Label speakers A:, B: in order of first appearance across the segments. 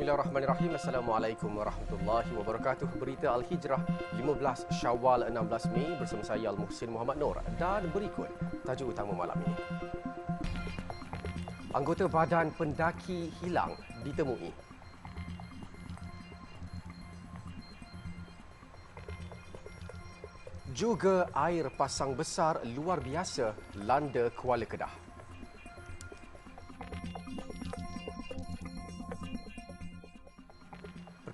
A: Bismillahirrahmanirrahim. Assalamualaikum warahmatullahi wabarakatuh. Berita Al-Hijrah 15 Syawal 16 Mei bersama saya Al-Muhsin Muhammad Nur dan berikut tajuk utama malam ini. Anggota badan pendaki hilang ditemui. Juga air pasang besar luar biasa landa Kuala Kedah.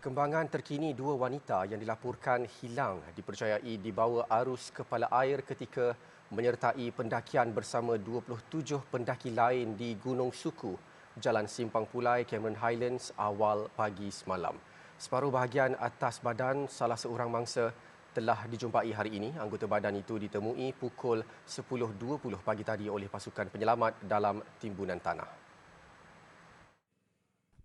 A: Perkembangan terkini dua wanita yang dilaporkan hilang dipercayai dibawa arus kepala air ketika menyertai pendakian bersama 27 pendaki lain di Gunung Suku, Jalan Simpang Pulai, Cameron Highlands awal pagi semalam. Separuh bahagian atas badan salah seorang mangsa telah dijumpai hari ini. Anggota badan itu ditemui pukul 10.20 pagi tadi oleh pasukan penyelamat dalam timbunan tanah.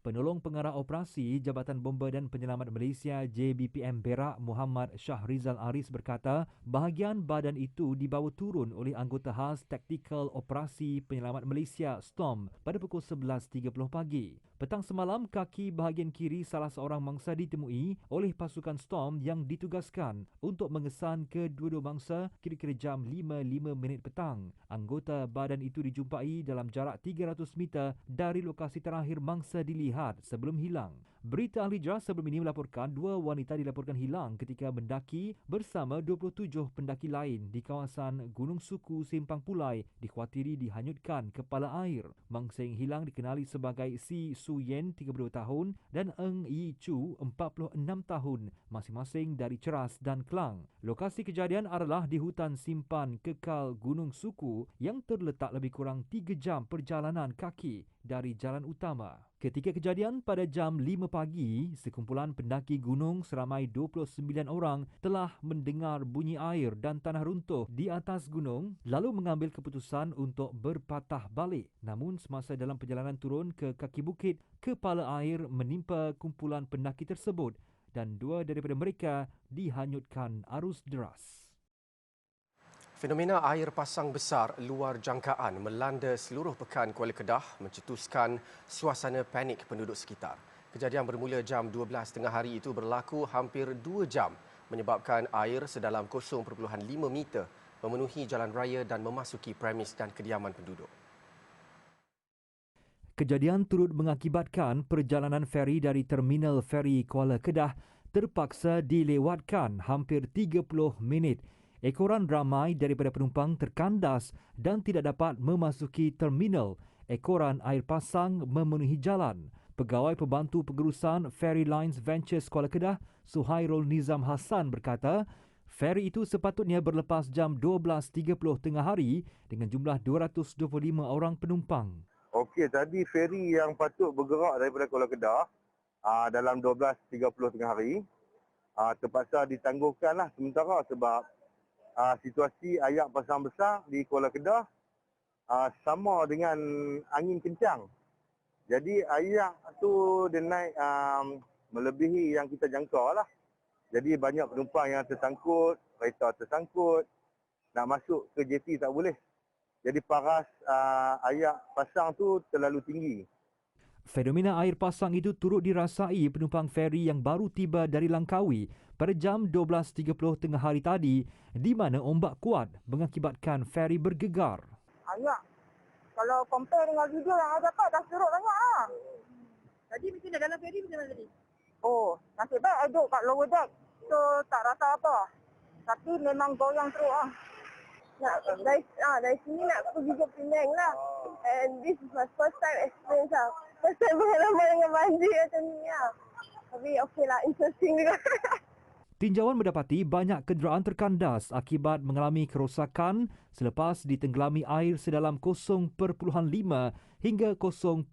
B: Penolong Pengarah Operasi Jabatan Bomba dan Penyelamat Malaysia JBPM Perak Muhammad Shahrizal Aris berkata bahagian badan itu dibawa turun oleh anggota khas Taktikal Operasi Penyelamat Malaysia STOM pada pukul 11.30 pagi. Petang semalam, kaki bahagian kiri salah seorang mangsa ditemui oleh pasukan STOM yang ditugaskan untuk mengesan kedua-dua mangsa kira-kira jam 5.05 petang. Anggota badan itu dijumpai dalam jarak 300 meter dari lokasi terakhir mangsa dilihat sebelum hilang. Berita Al-Hijrah sebelum ini melaporkan dua wanita dilaporkan hilang ketika mendaki bersama 27 pendaki lain di kawasan Gunung Suku Simpang Pulai dikhawatiri dihanyutkan kepala air. Mangsa yang hilang dikenali sebagai Si Su Yen 32 tahun dan Eng Yi Chu 46 tahun masing-masing dari Ceras dan Kelang. Lokasi kejadian adalah di hutan simpan kekal Gunung Suku yang terletak lebih kurang 3 jam perjalanan kaki dari jalan utama. Ketika kejadian pada jam 5 pagi, sekumpulan pendaki gunung seramai 29 orang telah mendengar bunyi air dan tanah runtuh di atas gunung lalu mengambil keputusan untuk berpatah balik. Namun semasa dalam perjalanan turun ke kaki bukit, kepala air menimpa kumpulan pendaki tersebut dan dua daripada mereka dihanyutkan arus deras.
A: Fenomena air pasang besar luar jangkaan melanda seluruh pekan Kuala Kedah mencetuskan suasana panik penduduk sekitar. Kejadian bermula jam 12 tengah hari itu berlaku hampir 2 jam menyebabkan air sedalam 0.5 meter memenuhi jalan raya dan memasuki premis dan kediaman penduduk.
B: Kejadian turut mengakibatkan perjalanan feri dari Terminal Feri Kuala Kedah terpaksa dilewatkan hampir 30 minit. Ekoran ramai daripada penumpang terkandas dan tidak dapat memasuki terminal. Ekoran air pasang memenuhi jalan. Pegawai Pembantu Pengurusan Ferry Lines Ventures Kuala Kedah, Suhairul Nizam Hassan berkata, feri itu sepatutnya berlepas jam 12.30 tengah hari dengan jumlah 225 orang penumpang.
C: Okey, tadi feri yang patut bergerak daripada Kuala Kedah dalam 12.30 tengah hari terpaksa ditangguhkanlah sementara sebab situasi air pasang besar di Kuala Kedah sama dengan angin kencang. Jadi air tu dia naik melebihi yang kita jangka lah. Jadi banyak penumpang yang tersangkut, kereta tersangkut, nak masuk ke JT tak boleh. Jadi paras air pasang tu terlalu tinggi.
B: Fenomena air pasang itu turut dirasai penumpang feri yang baru tiba dari Langkawi pada jam 12.30 tengah hari tadi di mana ombak kuat mengakibatkan feri bergegar.
D: Ayak, kalau compare dengan video yang ada kat dah serut banyak lah.
E: Tadi macam mana dalam feri macam mana tadi?
D: Oh, nasib baik I duduk kat lower deck. So tak rasa apa. Tapi memang goyang teruk lah. Dari sini nak pergi ke Penang lah. And this is my first time experience lah. First time pengalaman dengan banjir macam ni lah. Tapi okey lah, interesting juga.
B: Tinjauan mendapati banyak kenderaan terkandas akibat mengalami kerosakan selepas ditenggelami air sedalam 0.5 hingga 0.8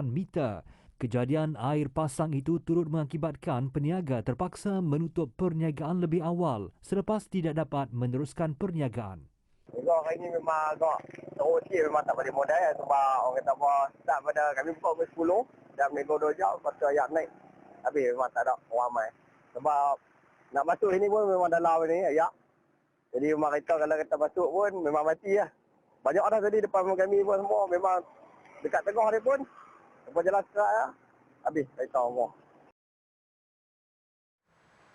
B: meter. Kejadian air pasang itu turut mengakibatkan peniaga terpaksa menutup perniagaan lebih awal selepas tidak dapat meneruskan perniagaan.
C: Hari ini memang agak teruk sikit, memang tak boleh modal sebab orang kata apa start pada kami buka pukul 10 dan nego 2 jam lepas tu air naik. Habis memang tak ada orang ramai. Sebab nak masuk sini pun memang dalam ni air. Jadi memang kereta kalau kita masuk pun memang mati lah. Banyak orang tadi depan kami pun semua memang dekat tengah dia pun. Lepas jalan serat lah. Habis kaitan Allah.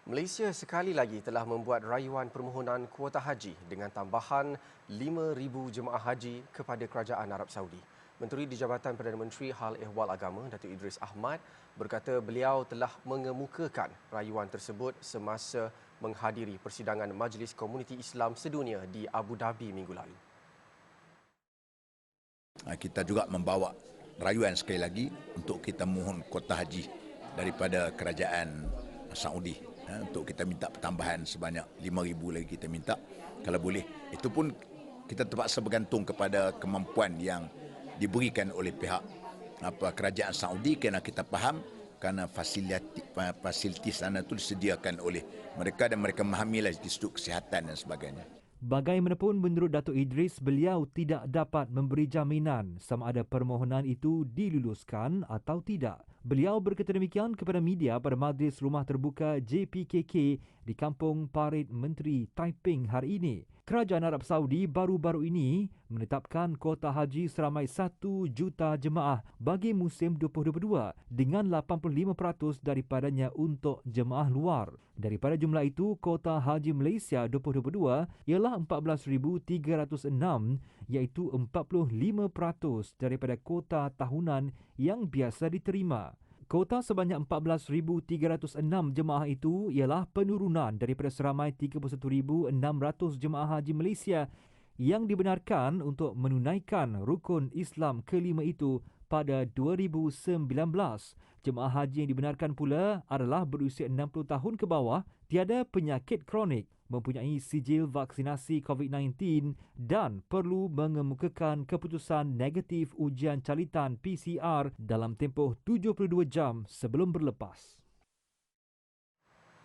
A: Malaysia sekali lagi telah membuat rayuan permohonan kuota haji dengan tambahan 5,000 jemaah haji kepada Kerajaan Arab Saudi. Menteri di Jabatan Perdana Menteri Hal Ehwal Agama, Datuk Idris Ahmad, berkata beliau telah mengemukakan rayuan tersebut semasa menghadiri persidangan Majlis Komuniti Islam Sedunia di Abu Dhabi minggu lalu.
F: Kita juga membawa rayuan sekali lagi untuk kita mohon kuota haji daripada Kerajaan Saudi. Untuk kita minta pertambahan sebanyak 5,000 lagi kita minta kalau boleh. Itu pun kita terpaksa bergantung kepada kemampuan yang diberikan oleh pihak Kerajaan Saudi, kerana kita faham kerana fasiliti sana itu disediakan oleh mereka dan mereka memahami dari sudut kesihatan dan sebagainya.
B: Bagaimanapun menurut Datuk Idris, beliau tidak dapat memberi jaminan sama ada permohonan itu diluluskan atau tidak. Beliau berkata demikian kepada media pada Majlis Rumah Terbuka JPKK di Kampung Parit Menteri Taiping hari ini. Kerajaan Arab Saudi baru-baru ini menetapkan kuota haji seramai 1 juta jemaah bagi musim 2022 dengan 85% daripadanya untuk jemaah luar. Daripada jumlah itu, kuota haji Malaysia 2022 ialah 14,306 iaitu 45% daripada kuota tahunan yang biasa diterima. Kuota sebanyak 14,306 jemaah itu ialah penurunan daripada seramai 31,600 jemaah haji Malaysia yang dibenarkan untuk menunaikan rukun Islam kelima itu pada 2019. Jemaah haji yang dibenarkan pula adalah berusia 60 tahun ke bawah, tiada penyakit kronik, mempunyai sijil vaksinasi COVID-19 dan perlu mengemukakan keputusan negatif ujian calitan PCR dalam tempoh 72 jam sebelum berlepas.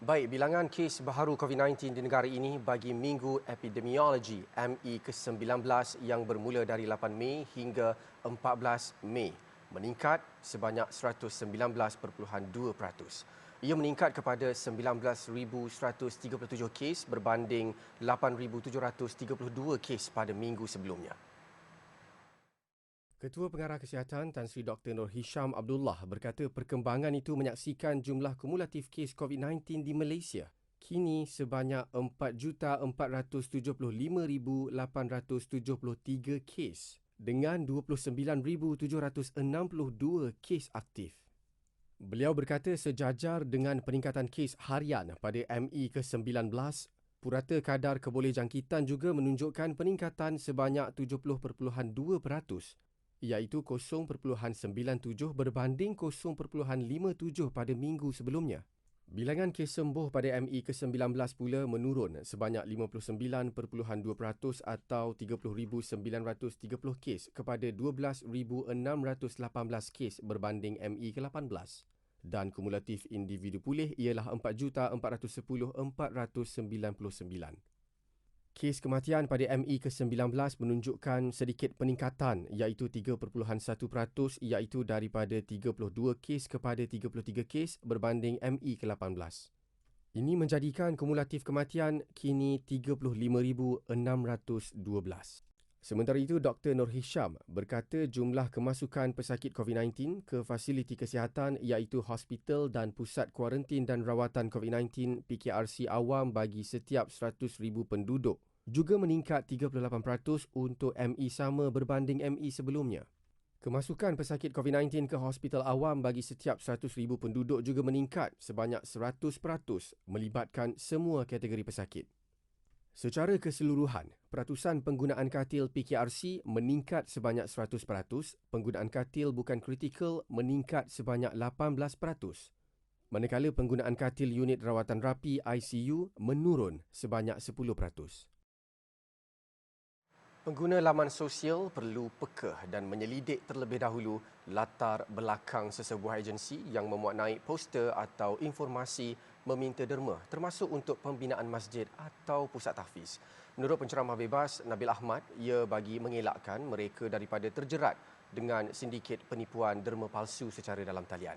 A: Baik, bilangan kes baharu COVID-19 di negara ini bagi Minggu Epidemiologi ME ke-19 yang bermula dari 8 Mei hingga 14 Mei meningkat sebanyak 119.2%. Ia meningkat kepada 19,137 kes berbanding 8,732 kes pada minggu sebelumnya. Ketua Pengarah Kesihatan Tan Sri Dr. Nur Hisham Abdullah berkata perkembangan itu menyaksikan jumlah kumulatif kes COVID-19 di Malaysia kini sebanyak 4,475,873 kes dengan 29,762 kes aktif. Beliau berkata sejajar dengan peningkatan kes harian pada ME ke-19, purata kadar kebolehjangkitan juga menunjukkan peningkatan sebanyak 70.2%, iaitu 0.97 berbanding 0.57 pada minggu sebelumnya. Bilangan kes sembuh pada ME ke-19 pula menurun sebanyak 59.2% atau 30,930 kes kepada 12,618 kes berbanding ME ke-18. Dan kumulatif individu pulih ialah 4,410,499. Kes kematian pada ME ke-19 menunjukkan sedikit peningkatan iaitu 3.1% iaitu daripada 32 kes kepada 33 kes berbanding ME ke-18. Ini menjadikan kumulatif kematian kini 35,612. Sementara itu, Dr. Nur Hisham berkata jumlah kemasukan pesakit COVID-19 ke fasiliti kesihatan iaitu hospital dan pusat kuarantin dan rawatan COVID-19 PKRC awam bagi setiap 100,000 penduduk juga meningkat 38% untuk ME sama berbanding ME sebelumnya. Kemasukan pesakit COVID-19 ke hospital awam bagi setiap 100,000 penduduk juga meningkat sebanyak 100% melibatkan semua kategori pesakit. Secara keseluruhan, peratusan penggunaan katil PKRC meningkat sebanyak 100%, penggunaan katil bukan kritikal meningkat sebanyak 18%, manakala penggunaan katil unit rawatan rapi ICU menurun sebanyak 10%. Pengguna laman sosial perlu peka dan menyelidik terlebih dahulu latar belakang sesebuah agensi yang memuat naik poster atau informasi meminta derma termasuk untuk pembinaan masjid atau pusat tahfiz. Menurut penceramah bebas Nabil Ahmad, ia bagi mengelakkan mereka daripada terjerat dengan sindiket penipuan derma palsu secara dalam talian.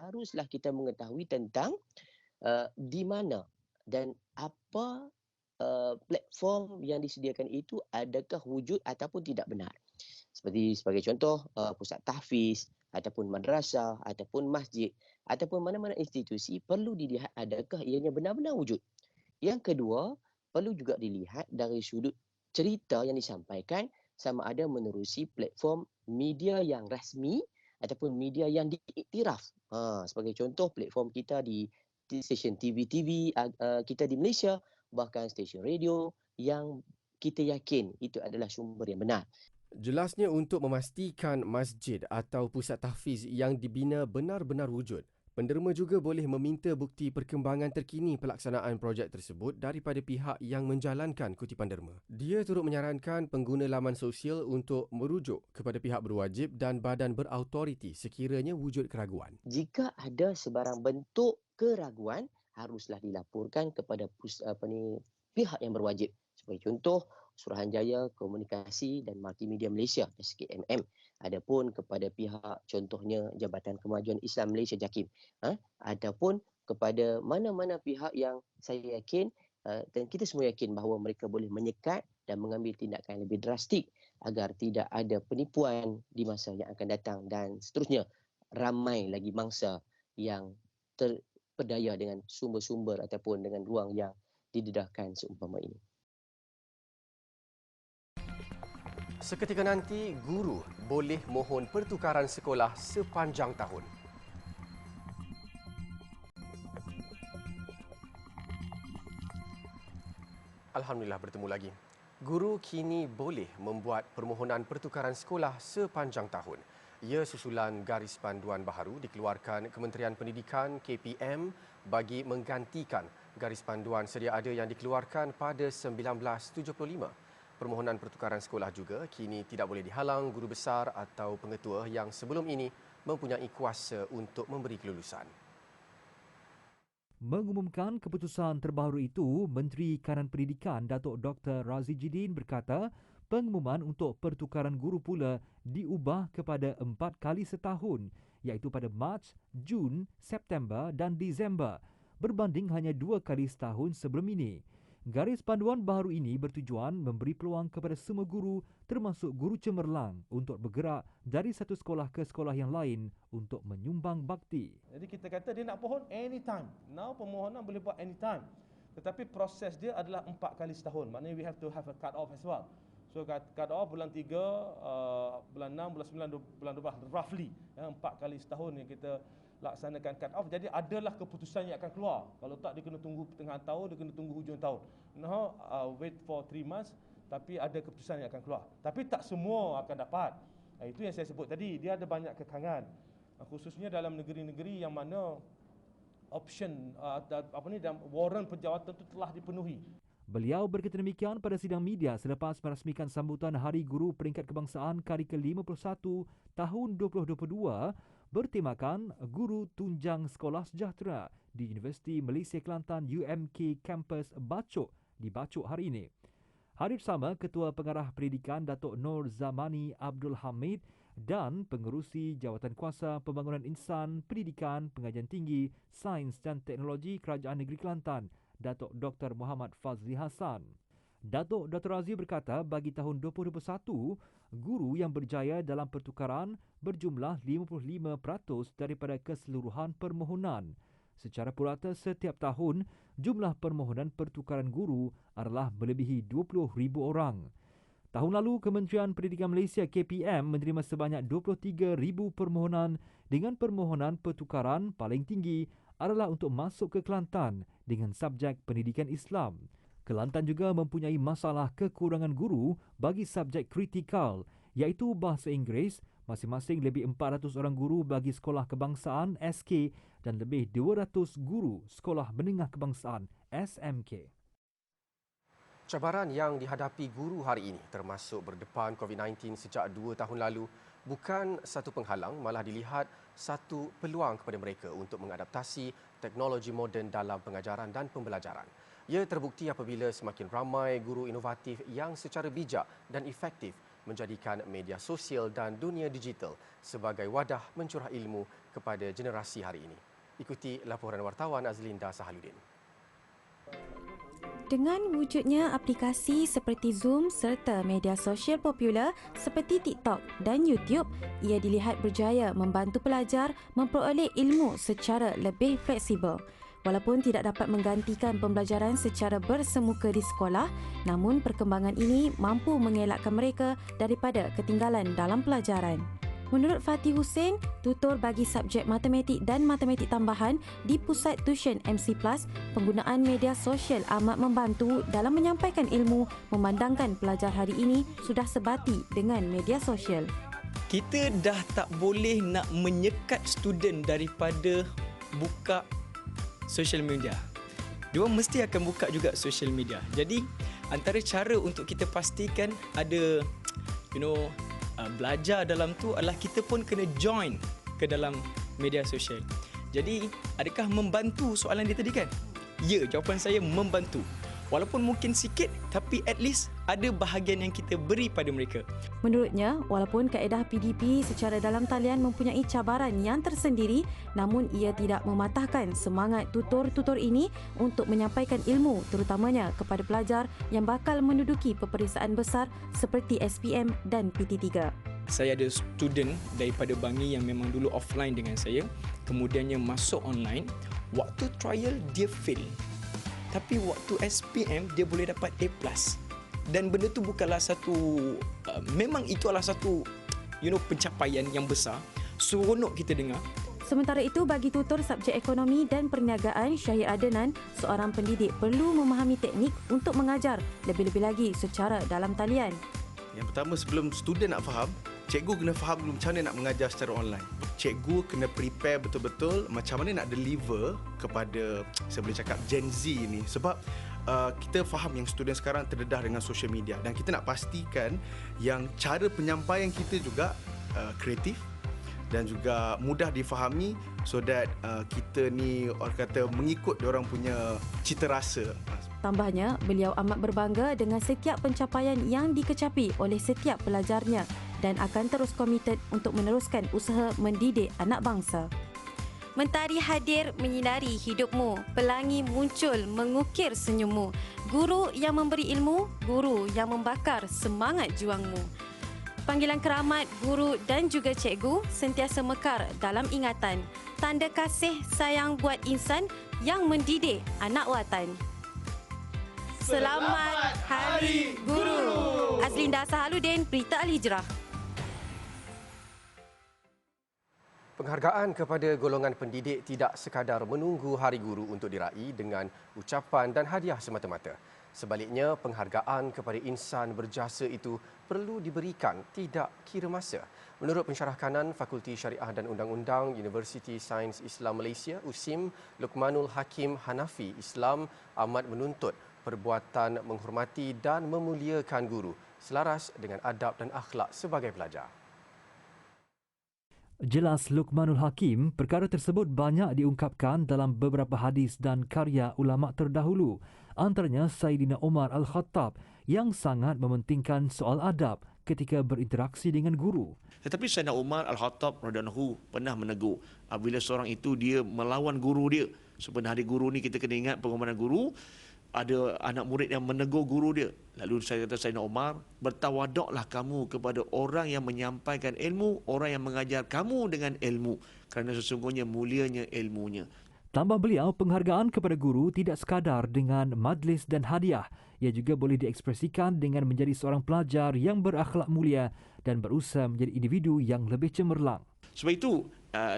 G: Haruslah kita mengetahui tentang di mana dan apa platform yang disediakan itu adakah wujud ataupun tidak benar. Seperti sebagai contoh pusat tahfiz ataupun madrasah ataupun masjid ataupun mana-mana institusi perlu dilihat adakah ianya benar-benar wujud. Yang kedua, perlu juga dilihat dari sudut cerita yang disampaikan sama ada menerusi platform media yang rasmi ataupun media yang diiktiraf. Sebagai contoh, platform kita di stesen TV-TV kita di Malaysia, bahkan stesen radio yang kita yakin itu adalah sumber yang benar.
A: Jelasnya untuk memastikan masjid atau pusat tahfiz yang dibina benar-benar wujud, penderma juga boleh meminta bukti perkembangan terkini pelaksanaan projek tersebut daripada pihak yang menjalankan kutipan derma. Dia turut menyarankan pengguna laman sosial untuk merujuk kepada pihak berwajib dan badan berautoriti sekiranya wujud keraguan.
G: Jika ada sebarang bentuk keraguan, haruslah dilaporkan kepada pihak yang berwajib. Sebagai contoh, Suruhanjaya Komunikasi dan Multimedia Malaysia SKMM. Adapun kepada pihak contohnya Jabatan Kemajuan Islam Malaysia JAKIM. Ataupun kepada mana-mana pihak yang saya yakin dan kita semua yakin bahawa mereka boleh menyekat dan mengambil tindakan lebih drastik agar tidak ada penipuan di masa yang akan datang dan seterusnya. Ramai lagi mangsa yang terpedaya dengan sumber-sumber ataupun dengan ruang yang didedahkan seumpama ini.
A: Seketika nanti, guru boleh mohon pertukaran sekolah sepanjang tahun. Alhamdulillah bertemu lagi. Guru kini boleh membuat permohonan pertukaran sekolah sepanjang tahun. Ia susulan garis panduan baharu dikeluarkan Kementerian Pendidikan KPM bagi menggantikan garis panduan sedia ada yang dikeluarkan pada 1975. Permohonan pertukaran sekolah juga kini tidak boleh dihalang guru besar atau pengetua yang sebelum ini mempunyai kuasa untuk memberi kelulusan.
B: Mengumumkan keputusan terbaru itu, Menteri Kanan Pendidikan Datuk Dr. Razi Jidin berkata, pengumuman untuk pertukaran guru pula diubah kepada 4 kali setahun, iaitu pada Mac, Jun, September dan Disember, berbanding hanya 2 kali setahun sebelum ini. Garis panduan baharu ini bertujuan memberi peluang kepada semua guru termasuk guru cemerlang untuk bergerak dari satu sekolah ke sekolah yang lain untuk menyumbang bakti.
H: Jadi kita kata dia nak pohon anytime. Now permohonan boleh buat anytime. Tetapi proses dia adalah 4 kali setahun. Maknanya we have to have a cut off as well. So cut off bulan 3, bulan 6, bulan 9, bulan 12 roughly. 4 kali setahun yang kita laksanakan cut off. Jadi adalah keputusan yang akan keluar. Kalau tak dia kena tunggu pertengahan tahun, dia kena tunggu hujung tahun. Now wait for 3 months tapi ada keputusan yang akan keluar. Tapi tak semua akan dapat. Itu yang saya sebut tadi, dia ada banyak kekangan. Khususnya dalam negeri-negeri yang mana option dan warrant penjawatan itu telah dipenuhi.
B: Beliau berkata demikian pada sidang media selepas merasmikan sambutan Hari Guru Peringkat Kebangsaan kali ke-51 tahun 2022 bertemakan Guru Tunjang Sekolah Sejahtera di Universiti Malaysia Kelantan UMK Kampus Bacok di Bacok hari ini. Hadir bersama Ketua Pengarah Pendidikan Datuk Nur Zamani Abdul Hamid dan Pengerusi Jawatankuasa Pembangunan Insan, Pendidikan, Pengajian Tinggi, Sains dan Teknologi Kerajaan Negeri Kelantan, Datuk Dr. Muhammad Fazli Hassan. Datuk Dr. Razi berkata bagi tahun 2021, guru yang berjaya dalam pertukaran berjumlah 55% daripada keseluruhan permohonan. Secara purata setiap tahun, jumlah permohonan pertukaran guru adalah melebihi 20,000 orang. Tahun lalu, Kementerian Pendidikan Malaysia KPM menerima sebanyak 23,000 permohonan dengan permohonan pertukaran paling tinggi adalah untuk masuk ke Kelantan dengan subjek pendidikan Islam. Kelantan juga mempunyai masalah kekurangan guru bagi subjek kritikal iaitu bahasa Inggeris, masing-masing lebih 400 orang guru bagi sekolah kebangsaan SK dan lebih 200 guru sekolah menengah kebangsaan SMK.
A: Cabaran yang dihadapi guru hari ini termasuk berdepan COVID-19 sejak 2 tahun lalu bukan satu penghalang, malah dilihat satu peluang kepada mereka untuk mengadaptasi teknologi moden dalam pengajaran dan pembelajaran. Ia terbukti apabila semakin ramai guru inovatif yang secara bijak dan efektif menjadikan media sosial dan dunia digital sebagai wadah mencurah ilmu kepada generasi hari ini. Ikuti laporan wartawan Azlinda Sahaluddin.
I: Dengan wujudnya aplikasi seperti Zoom serta media sosial popular seperti TikTok dan YouTube, ia dilihat berjaya membantu pelajar memperoleh ilmu secara lebih fleksibel. Walaupun tidak dapat menggantikan pembelajaran secara bersemuka di sekolah, namun perkembangan ini mampu mengelakkan mereka daripada ketinggalan dalam pelajaran. Menurut Fatih Hussein, tutor bagi subjek matematik dan matematik tambahan di Pusat Tuition MC+, penggunaan media sosial amat membantu dalam menyampaikan ilmu memandangkan pelajar hari ini sudah sebati dengan media sosial.
J: Kita dah tak boleh nak menyekat student daripada buka social media. Dia mesti akan buka juga social media. Jadi antara cara untuk kita pastikan ada belajar dalam tu adalah kita pun kena join ke dalam media sosial. Jadi adakah membantu soalan dia tadi kan? Ya, jawapan saya membantu. Walaupun mungkin sikit, tapi at least ada bahagian yang kita beri pada mereka.
I: Menurutnya, walaupun kaedah PDP secara dalam talian mempunyai cabaran yang tersendiri, namun ia tidak mematahkan semangat tutor-tutor ini untuk menyampaikan ilmu terutamanya kepada pelajar yang bakal menduduki peperiksaan besar seperti SPM dan PT3.
J: Saya ada student daripada Bangi yang memang dulu offline dengan saya, kemudiannya masuk online. Waktu trial dia fail. Tapi waktu SPM dia boleh dapat A+. Dan benda tu bukanlah satu memang itu adalah satu pencapaian yang besar. Seronok kita dengar.
I: Sementara itu, bagi tutor subjek ekonomi dan perniagaan Syahir Adenan, seorang pendidik perlu memahami teknik untuk mengajar lebih-lebih lagi secara dalam talian.
K: Yang pertama, sebelum student nak faham, cikgu kena faham dulu macam mana nak mengajar secara online. Cikgu kena prepare betul-betul macam mana nak deliver kepada, saya boleh cakap, Gen Z ni. Sebab kita faham yang student sekarang terdedah dengan social media dan kita nak pastikan yang cara penyampaian kita juga kreatif dan juga mudah difahami so that kita ni orang kata mengikut diorang punya cita rasa.
I: Tambahnya, beliau amat berbangga dengan setiap pencapaian yang dikecapi oleh setiap pelajarnya dan akan terus komited untuk meneruskan usaha mendidik anak bangsa. Mentari hadir menyinari hidupmu, pelangi muncul mengukir senyummu. Guru yang memberi ilmu, guru yang membakar semangat juangmu. Panggilan keramat guru dan juga cikgu sentiasa mekar dalam ingatan. Tanda kasih sayang buat insan yang mendidik anak watan. Selamat Hari Guru. Azlinda Sahaluddin, Berita Al-Hijrah.
A: Penghargaan kepada golongan pendidik tidak sekadar menunggu Hari Guru untuk diraih dengan ucapan dan hadiah semata-mata. Sebaliknya, penghargaan kepada insan berjasa itu perlu diberikan tidak kira masa. Menurut pensyarah kanan Fakulti Syariah dan Undang-Undang Universiti Sains Islam Malaysia, USIM, Luqmanul Hakim Hanafi, Islam amat menuntut perbuatan menghormati dan memuliakan guru selaras dengan adab dan akhlak sebagai pelajar.
B: Jelas Luqmanul Hakim, perkara tersebut banyak diungkapkan dalam beberapa hadis dan karya ulama terdahulu, antaranya Sayyidina Umar Al-Khattab yang sangat mementingkan soal adab ketika berinteraksi dengan guru.
L: Tetapi Sayyidina Umar Al-Khattab radhiyallahu pernah menegur apabila seorang itu dia melawan guru dia. Sebenarnya hari guru ni kita kena ingat pengorbanan guru. Ada anak murid yang menegur guru dia. Lalu saya kata Sayyidina Umar, bertawaduklah kamu kepada orang yang menyampaikan ilmu, orang yang mengajar kamu dengan ilmu. Kerana sesungguhnya mulianya ilmunya.
B: Tambah beliau, penghargaan kepada guru tidak sekadar dengan majlis dan hadiah. Ia juga boleh diekspresikan dengan menjadi seorang pelajar yang berakhlak mulia dan berusaha menjadi individu yang lebih cemerlang.
L: Sebab itu,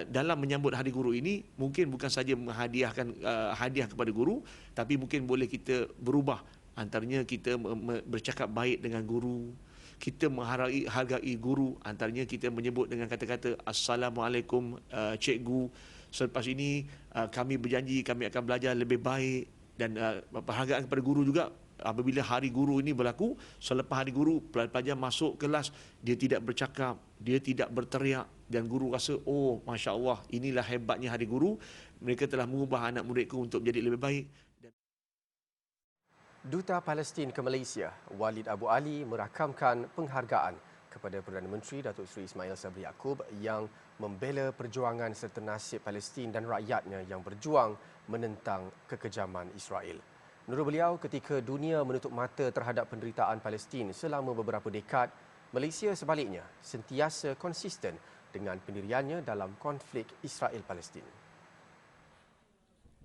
L: dalam menyambut Hari Guru ini, mungkin bukan saja menghadiahkan hadiah kepada guru, tapi mungkin boleh kita berubah. Antaranya kita bercakap baik dengan guru, kita menghargai guru, antaranya kita menyebut dengan kata-kata Assalamualaikum cikgu. Selepas ini kami berjanji kami akan belajar lebih baik, dan penghargaan kepada guru juga. Apabila Hari Guru ini berlaku, selepas Hari Guru, pelajar masuk kelas, dia tidak bercakap, dia tidak berteriak, dan guru rasa, oh Masya Allah, inilah hebatnya Hari Guru. Mereka telah mengubah anak muridku untuk menjadi lebih baik.
A: Duta Palestin ke Malaysia, Walid Abu Ali, merakamkan penghargaan kepada Perdana Menteri Datuk Seri Ismail Sabri Yaakob yang membela perjuangan serta nasib Palestin dan rakyatnya yang berjuang menentang kekejaman Israel. Menurut beliau, ketika dunia menutup mata terhadap penderitaan Palestin selama beberapa dekad, Malaysia sebaliknya sentiasa konsisten dengan pendiriannya dalam konflik Israel-Palestin.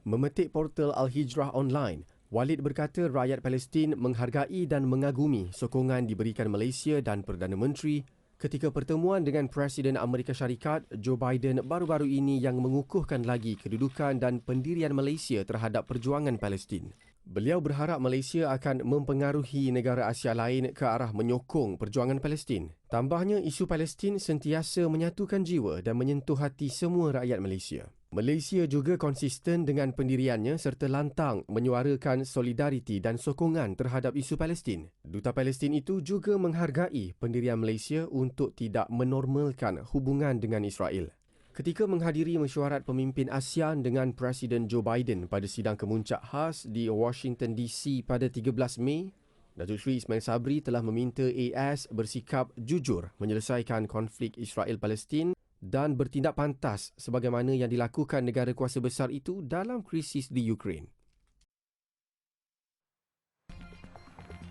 A: Memetik portal Al-Hijrah Online, Walid berkata rakyat Palestin menghargai dan mengagumi sokongan diberikan Malaysia dan Perdana Menteri ketika pertemuan dengan Presiden Amerika Syarikat Joe Biden baru-baru ini yang mengukuhkan lagi kedudukan dan pendirian Malaysia terhadap perjuangan Palestin. Beliau berharap Malaysia akan mempengaruhi negara Asia lain ke arah menyokong perjuangan Palestin. Tambahnya, isu Palestin sentiasa menyatukan jiwa dan menyentuh hati semua rakyat Malaysia. Malaysia juga konsisten dengan pendiriannya serta lantang menyuarakan solidariti dan sokongan terhadap isu Palestin. Duta Palestin itu juga menghargai pendirian Malaysia untuk tidak menormalkan hubungan dengan Israel. Ketika menghadiri mesyuarat pemimpin ASEAN dengan Presiden Joe Biden pada sidang kemuncak khas di Washington DC pada 13 Mei, Datuk Seri Ismail Sabri telah meminta AS bersikap jujur menyelesaikan konflik Israel-Palestin dan bertindak pantas sebagaimana yang dilakukan negara kuasa besar itu dalam krisis di Ukraine.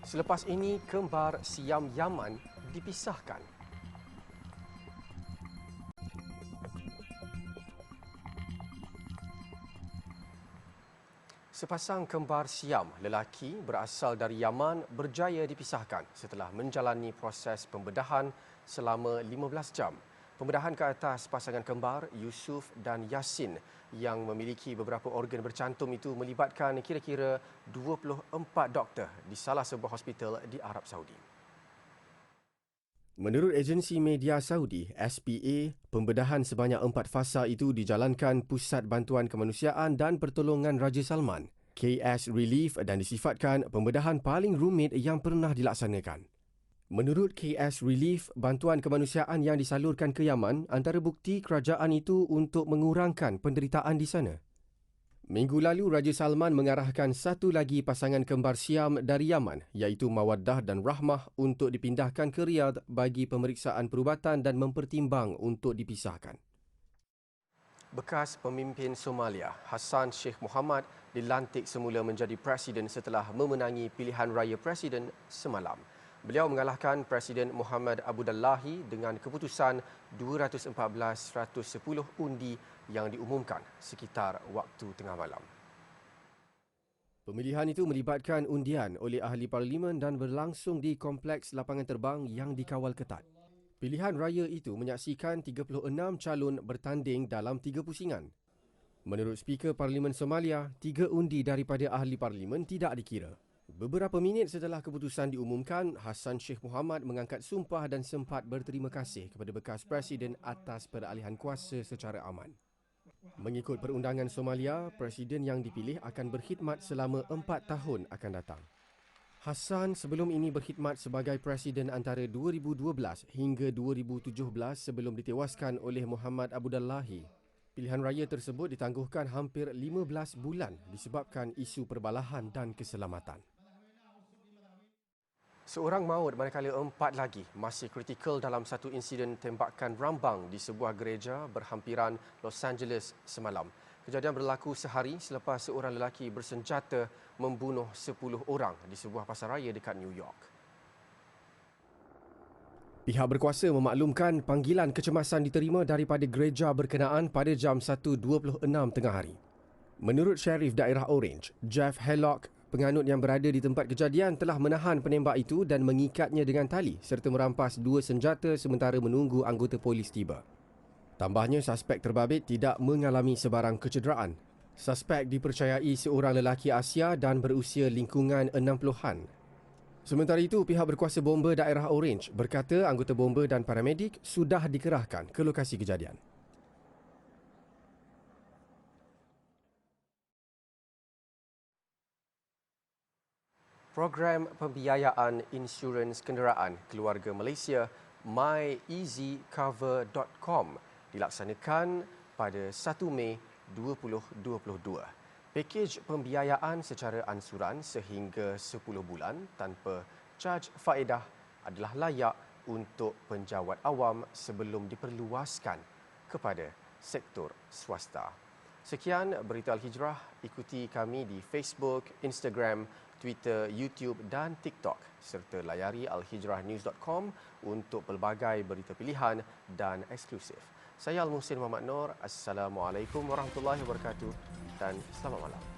A: Selepas ini, kembar Siam Yaman dipisahkan. Sepasang kembar Siam lelaki berasal dari Yaman berjaya dipisahkan setelah menjalani proses pembedahan selama 15 jam. Pembedahan ke atas pasangan kembar Yusuf dan Yasin yang memiliki beberapa organ bercantum itu melibatkan kira-kira 24 doktor di salah sebuah hospital di Arab Saudi. Menurut agensi media Saudi, SPA, pembedahan sebanyak 4 fasa itu dijalankan Pusat Bantuan Kemanusiaan dan Pertolongan Raja Salman, KS Relief, dan disifatkan pembedahan paling rumit yang pernah dilaksanakan. Menurut KS Relief, bantuan kemanusiaan yang disalurkan ke Yaman antara bukti kerajaan itu untuk mengurangkan penderitaan di sana. Minggu lalu, Raja Salman mengarahkan satu lagi pasangan kembar Siam dari Yaman, iaitu Mawaddah dan Rahmah, untuk dipindahkan ke Riyadh bagi pemeriksaan perubatan dan mempertimbang untuk dipisahkan. Bekas pemimpin Somalia, Hassan Sheikh Mohamud, dilantik semula menjadi presiden setelah memenangi pilihan raya presiden semalam. Beliau mengalahkan Presiden Muhammad Abdullahi dengan keputusan 214-110 undi yang diumumkan sekitar waktu tengah malam. Pemilihan itu melibatkan undian oleh ahli parlimen dan berlangsung di kompleks lapangan terbang yang dikawal ketat. Pilihan raya itu menyaksikan 36 calon bertanding dalam 3 pusingan. Menurut Speaker Parlimen Somalia, 3 undi daripada ahli parlimen tidak dikira. Beberapa minit setelah keputusan diumumkan, Hassan Sheikh Mohamud mengangkat sumpah dan sempat berterima kasih kepada bekas Presiden atas peralihan kuasa secara aman. Mengikut perundangan Somalia, Presiden yang dipilih akan berkhidmat selama 4 tahun akan datang. Hassan sebelum ini berkhidmat sebagai Presiden antara 2012 hingga 2017 sebelum ditewaskan oleh Muhammad Abdullahi. Pilihan raya tersebut ditangguhkan hampir 15 bulan disebabkan isu perbalahan dan keselamatan. Seorang maut manakala 4 lagi masih kritikal dalam satu insiden tembakan rambang di sebuah gereja berhampiran Los Angeles semalam. Kejadian berlaku sehari selepas seorang lelaki bersenjata membunuh 10 orang di sebuah pasaraya dekat New York. Pihak berkuasa memaklumkan panggilan kecemasan diterima daripada gereja berkenaan pada jam 1.26 tengah hari. Menurut Sheriff Daerah Orange, Jeff Hellock, penganut yang berada di tempat kejadian telah menahan penembak itu dan mengikatnya dengan tali serta merampas 2 senjata sementara menunggu anggota polis tiba. Tambahnya, suspek terbabit tidak mengalami sebarang kecederaan. Suspek dipercayai seorang lelaki Asia dan berusia lingkungan 60-an. Sementara itu, pihak berkuasa bomba Daerah Orange berkata anggota bomba dan paramedik sudah dikerahkan ke lokasi kejadian. Program pembiayaan insurans kenderaan keluarga Malaysia myeasycover.com dilaksanakan pada 1 Mei 2022. Pakej pembiayaan secara ansuran sehingga 10 bulan tanpa caj faedah adalah layak untuk penjawat awam sebelum diperluaskan kepada sektor swasta. Sekian Berita Al-Hijrah. Ikuti kami di Facebook, Instagram, Twitter, YouTube dan TikTok serta layari alhijrahnews.com untuk pelbagai berita pilihan dan eksklusif. Saya Al-Muhsin Muhammad Noor. Assalamualaikum warahmatullahi wabarakatuh dan selamat malam.